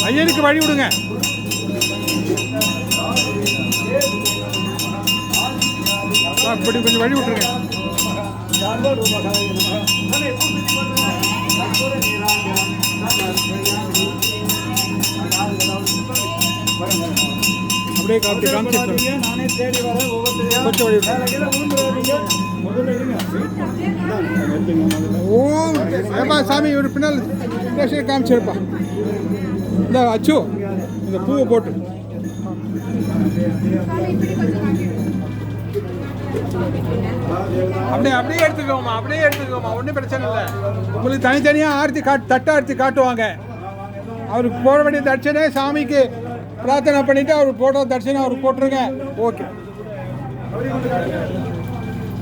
ஐயனுக்கு வழி விடுங்க. இப்படி கொஞ்சம் வழி விட்டுருங்க. அப்படியே காமிச்சு நானே தேடி வரேன். ஓம் ஏப்பா சாமி ஒரு பின்னால் காமிச்சிருப்பா. இந்த அச்சு இந்த பூவை போட்டு அப்படியே எடுத்துக்கோமா, அப்படியே எடுத்துக்கோமா, ஒன்றும் பிரச்சனை இல்லை. உங்களுக்கு தனித்தனியாக ஆர்த்தி தட்டை ஆர்த்தி காட்டுவாங்க. அவருக்கு போட வேண்டிய தட்சணை சாமிக்கு பிரார்த்தனை பண்ணிவிட்டு அவர் போடுற தட்சணை அவருக்கு போட்டுருங்க. ஓகே.